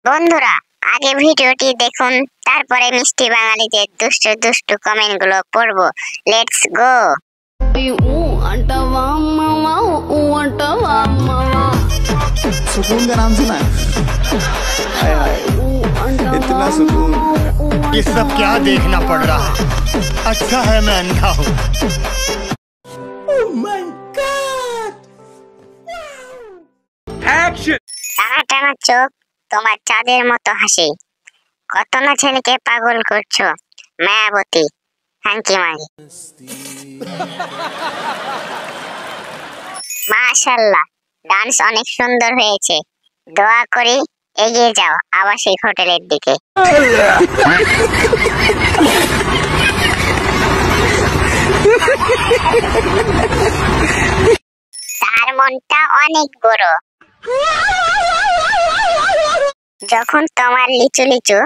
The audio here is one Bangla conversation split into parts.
বন্ধুরা, আগে ভিডিওটি দেখুন, তারপরে মিষ্টি বাঙালিদের দুষ্টু দুষ্টু কমেন্টগুলো পড়বো। Let's go. सुकून का नाम सुना है? हाय हाय, इतना सुकून। ये सब क्या देखना पड़ रहा है? अच्छा है मैं अंधा हूँ। টানা টানা চোখ, তোমার চাঁদের মতো হাসি, কত না ছেলেকে পাগল করছো মায়াবতী। হাঙ্কি মাগি। মাশাআল্লাহ, ডান্স অনেক সুন্দর হয়েছে। দোয়া করি এগিয়ে যাও আবাসিক হোটেলের দিকে। তার মনটা অনেক বড়। যখন তোমার লিচু লিচু,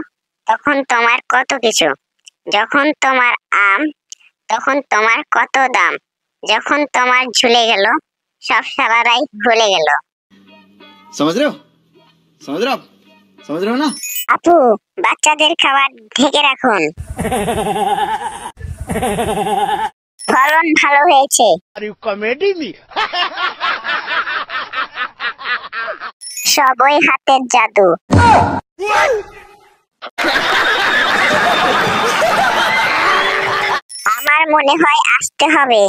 তখন তোমার কত কিছু। যখন তোমার আম, তখন তোমার কত দাম। যখন তোমার ঝুলে গেল, সব সারারাই ভুলে গেল। समझ रहे हो? समझ रहे हो आप? समझ रहे हो ना? আপু, বাচ্চাদের খাবার ঢেকে রাখুন। ফলন ভালো হয়েছে। कॉमेडी में সবই হাতের জাদু। আমার মনে হয় আসতে হবে।